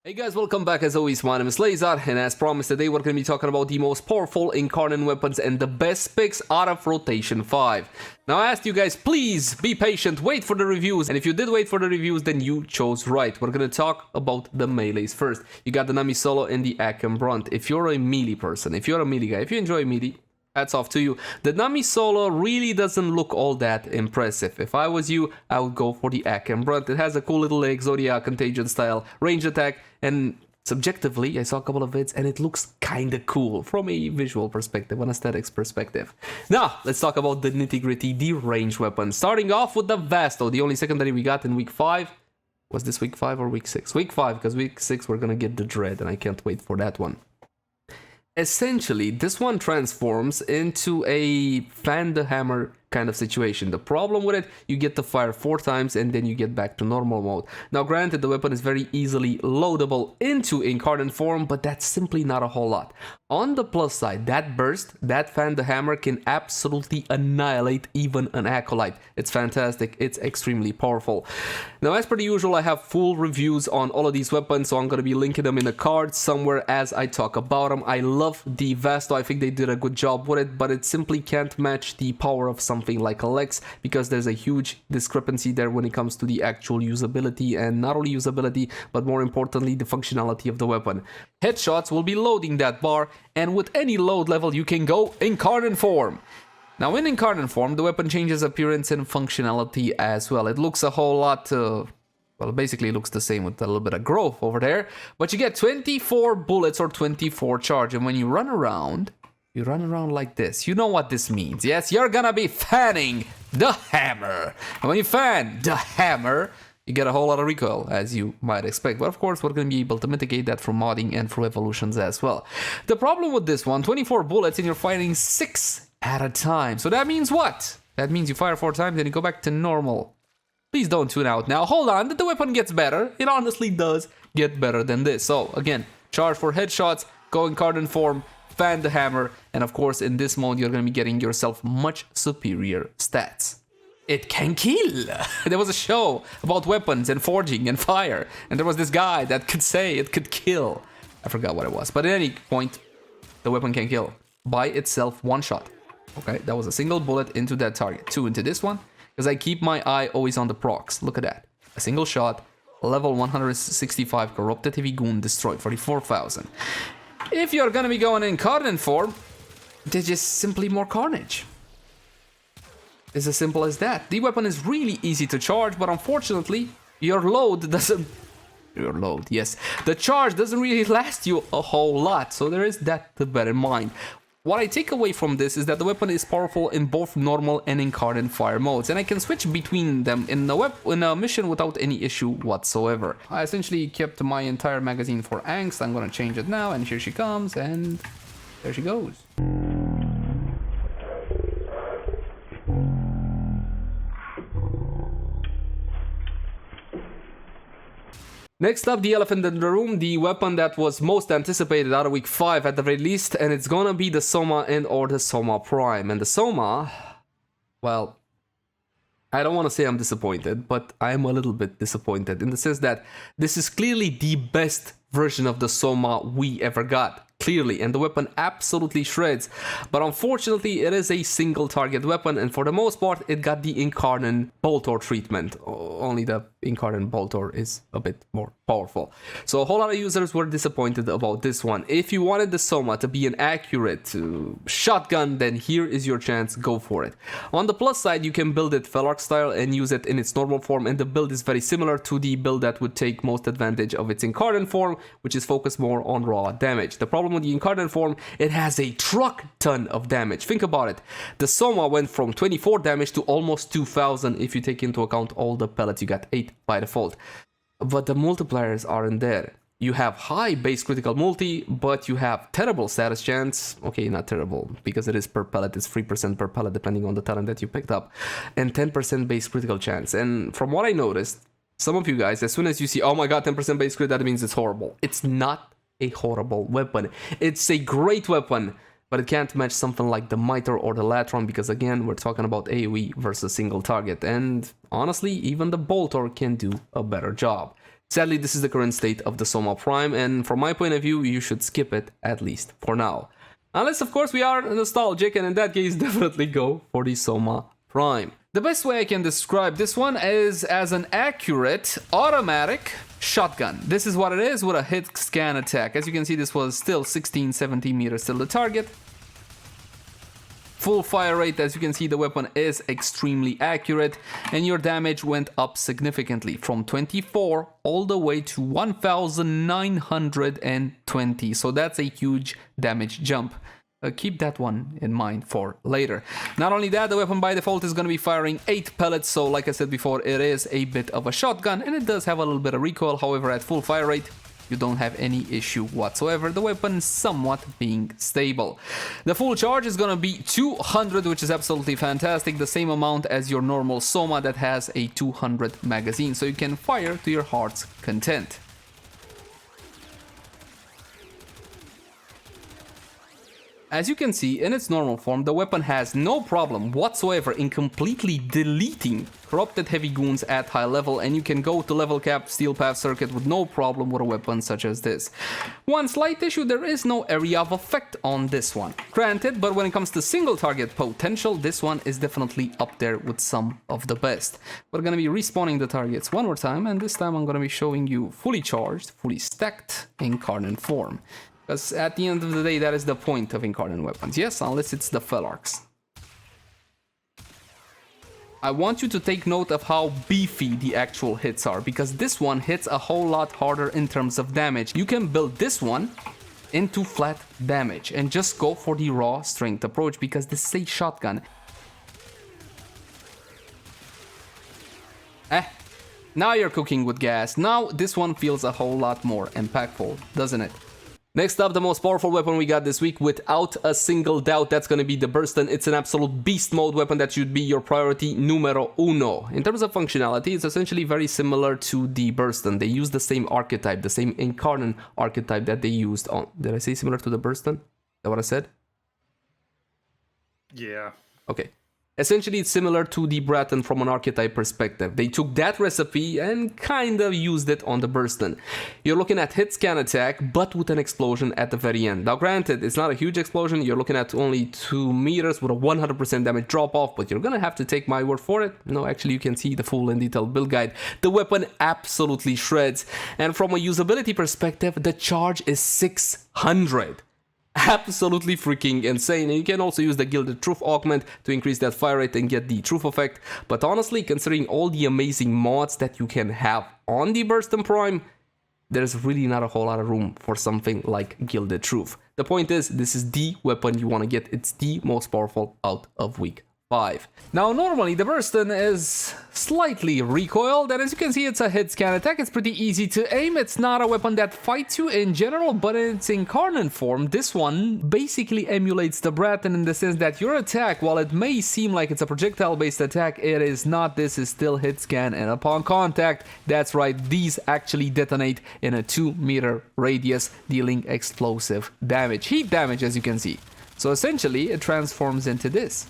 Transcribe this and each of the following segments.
Hey guys, welcome back. As always, my name is Leyzar, and as promised, today we're going to be talking about the most powerful Incarnon weapons and the best picks out of Rotation 5. Now, I asked you guys, please be patient, wait for the reviews, and if you did wait for the reviews, then you chose right. We're going to talk about the melees first. You got the Nami Solo and the Akem Brunt. If you're a melee person, if you're a melee guy, if you enjoy melee, hats off to you. The Nami Solo really doesn't look all that impressive. If I was you, I would go for the Akem Brunt. It has a cool little Exodia Contagion style range attack, and subjectively, I saw a couple of vids, and it looks kinda cool from a visual perspective, an aesthetics perspective. Now, let's talk about the nitty-gritty, the range weapon. Starting off with the Vasto, the only secondary we got in week 5. Was this week 5 or week 6? Week 5, because week 6 we're gonna get the Dread, and I can't wait for that one. Essentially, this one transforms into a fan the hammer kind of situation. The problem with it, you get to fire 4 times and then you get back to normal mode. Now granted, the weapon is very easily loadable into Incarnate form, but that's simply not a whole lot. On the plus side, that burst, that fan the hammer can absolutely annihilate even an Acolyte. It's fantastic, it's extremely powerful. Now as per the usual, I have full reviews on all of these weapons, so I'm going to be linking them in the card somewhere as I talk about them. I love the Vasto, I think they did a good job with it, but it simply can't match the power of something like a Lex, because there's a huge discrepancy there when it comes to the actual usability, and not only usability, but more importantly, the functionality of the weapon. Headshots will be loading that bar, and with any load level, you can go Incarnate form. Now in Incarnate form, the weapon changes appearance and functionality as well. It looks a whole lot, well, basically it looks the same with a little bit of growth over there, but you get 24 bullets or 24 charge, and when you run around, you run around like this. You know what this means. Yes, you're gonna be fanning the hammer. And when you fan the hammer, you get a whole lot of recoil, as you might expect. But of course, we're gonna be able to mitigate that through modding and through evolutions as well. The problem with this one, 24 bullets and you're firing 6 at a time. So that means what? That means you fire 4 times and you go back to normal. Please don't tune out now. Hold on, the weapon gets better. It honestly does get better than this. So again, charge for headshots, go Incarnate form, fan the hammer, and of course in this mode you're going to be getting yourself much superior stats. It can kill! There was a show about weapons and forging and fire, and there was this guy that could say it could kill. I forgot what it was, but at any point the weapon can kill by itself, one shot. Okay, that was a single bullet into that target, 2 into this one, because I keep my eye always on the procs. Look at that, a single shot, level 165 corrupted heavy goon destroyed, 44,000. If you're gonna be going Incarnate form, there's just simply more carnage. It's as simple as that. The weapon is really easy to charge, but unfortunately, your load doesn't... yes. The charge doesn't really last you a whole lot, so there is that to bear in mind. What I take away from this is that the weapon is powerful in both normal and Incarnate fire modes, and I can switch between them in a mission without any issue whatsoever. I essentially kept my entire magazine for Angst. I'm gonna change it now, and here she comes, and there she goes. Next up, the elephant in the room, the weapon that was most anticipated out of week 5 at the very least, and it's gonna be the Soma and or the Soma Prime. And the Soma, well, I don't want to say I'm disappointed, but I'm a little bit disappointed in the sense that this is clearly the best version of the Soma we ever got. Clearly, and the weapon absolutely shreds, but unfortunately it is a single target weapon, and for the most part it got the Incarnon Boltor treatment. Only the Incarnon Boltor is a bit more powerful, so a whole lot of users were disappointed about this one. If you wanted the Soma to be an accurate shotgun, then here is your chance, go for it. On the plus side, you can build it Felark style and use it in its normal form, and the build is very similar to the build that would take most advantage of its Incarnate form, which is focused more on raw damage. The problem with the Incarnate form, it has a truck ton of damage. Think about it. The Soma went from 24 damage to almost 2,000 if you take into account all the pellets. You got 8 by default, but the multipliers aren't there. You have high base critical multi, but you have terrible status chance. Okay, not terrible, because it is per pellet. It's 3% per pellet depending on the talent that you picked up, and 10% base critical chance. And from what I noticed, some of you guys, as soon as you see, oh my god, 10% base crit, that means it's horrible. It's not a horrible weapon. It's a great weapon, but it can't match something like the Mitre or the Latron, because again, we're talking about AoE versus single target, and honestly, even the Boltor can do a better job. Sadly, this is the current state of the Soma Prime, and from my point of view, you should skip it, at least for now. Unless, of course, we are nostalgic, and in that case, definitely go for the Soma Prime. The best way I can describe this one is as an accurate, automatic shotgun. This is what it is with a hit scan attack. As you can see, this was still 16-17 meters till the target. Full fire rate, as you can see, the weapon is extremely accurate, and your damage went up significantly from 24 all the way to 1920. So that's a huge damage jump. Keep that one in mind for later. Not only that, the weapon by default is going to be firing 8 pellets, so like I said before, it is a bit of a shotgun, and it does have a little bit of recoil. However, at full fire rate, you don't have any issue whatsoever. The weapon somewhat being stable. The full charge is gonna be 200, which is absolutely fantastic. The same amount as your normal Soma that has a 200 magazine, so you can fire to your heart's content. As you can see, in its normal form, the weapon has no problem whatsoever in completely deleting corrupted heavy goons at high level, and you can go to level cap steel path circuit with no problem with a weapon such as this. One slight issue, there is no area of effect on this one. Granted, but when it comes to single target potential, this one is definitely up there with some of the best. We're gonna be respawning the targets one more time, and this time I'm gonna be showing you fully charged, fully stacked Incarnon form. Because at the end of the day, that is the point of Incarnon Weapons. Yes, unless it's the Felarks. I want you to take note of how beefy the actual hits are, because this one hits a whole lot harder in terms of damage. You can build this one into flat damage and just go for the raw strength approach, because this is a shotgun. Now you're cooking with gas. Now this one feels a whole lot more impactful, doesn't it? Next up, the most powerful weapon we got this week, without a single doubt, that's gonna be the Burston. It's an absolute beast mode weapon that should be your priority numero uno. In terms of functionality, it's essentially very similar to the Burston. They use the same archetype, the same Incarnon archetype that they used on... Did I say similar to the Burston? Is that what I said? Yeah. Okay. Essentially, it's similar to the Bratton from an archetype perspective. They took that recipe and kind of used it on the Burston. You're looking at hit scan attack, but with an explosion at the very end. Now, granted, it's not a huge explosion. You're looking at only 2 meters with a 100% damage drop off, but you're gonna have to take my word for it. No, actually, you can see the full and detailed build guide. The weapon absolutely shreds. And from a usability perspective, the charge is 600. Absolutely freaking insane. And you can also use the Gilded Truth augment to increase that fire rate and get the truth effect. But honestly, considering all the amazing mods that you can have on the Burston Prime, there's really not a whole lot of room for something like Gilded Truth. The point is, this is the weapon you want to get. It's the most powerful out of week 5. Now, normally the Burston is slightly recoiled, and as you can see, it's a hit scan attack. It's pretty easy to aim. It's not a weapon that fights you in general, but in its Incarnon form, this one basically emulates the Bratton in the sense that your attack, while it may seem like it's a projectile-based attack, it is not. This is still hit scan, and upon contact, that's right, these actually detonate in a 2-meter radius, dealing explosive damage, heat damage, as you can see. So essentially, it transforms into this.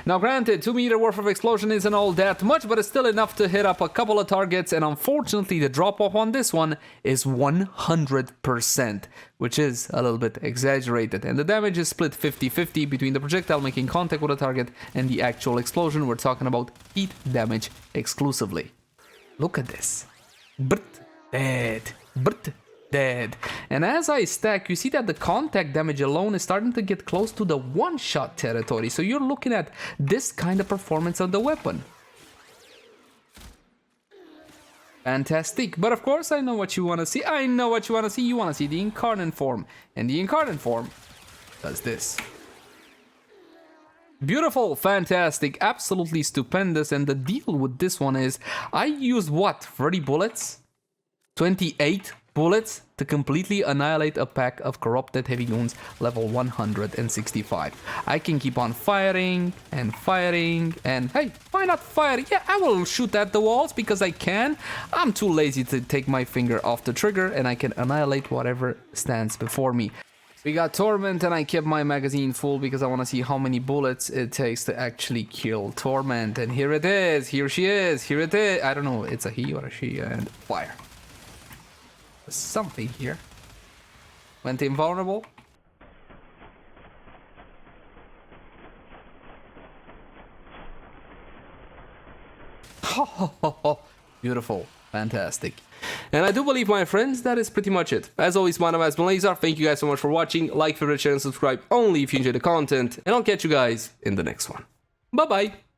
Now granted, 2 meter worth of explosion isn't all that much, but it's still enough to hit up a couple of targets, and unfortunately the drop off on this one is 100%, which is a little bit exaggerated, and the damage is split 50-50 between the projectile making contact with a target and the actual explosion. We're talking about heat damage exclusively. Look at this. Brt, dead. Brt, dead. And as I stack, you see that the contact damage alone is starting to get close to the one-shot territory. So you're looking at this kind of performance of the weapon. Fantastic. But of course, I know what you want to see. I know what you want to see. You want to see the Incarnon form. And the Incarnon form does this. Beautiful, fantastic, absolutely stupendous. And the deal with this one is, I used what? 30 bullets? 28 bullets to completely annihilate a pack of corrupted heavy goons level 165. I can keep on firing and firing, and hey, why not fire? Yeah, I will shoot at the walls because I can. I'm too lazy to take my finger off the trigger, and I can annihilate whatever stands before me. We got Torment, and I kept my magazine full because I want to see how many bullets it takes to actually kill Torment. And here it is, here she is, here it is. I don't know, it's a he or a she, and fire. something here. Went invulnerable. Beautiful. Fantastic. And I do believe, my friends, that is pretty much it. As always, my name has been Leyzar. Thank you guys so much for watching. Like, favorite, share, and subscribe only if you enjoy the content. And I'll catch you guys in the next one. Bye-bye.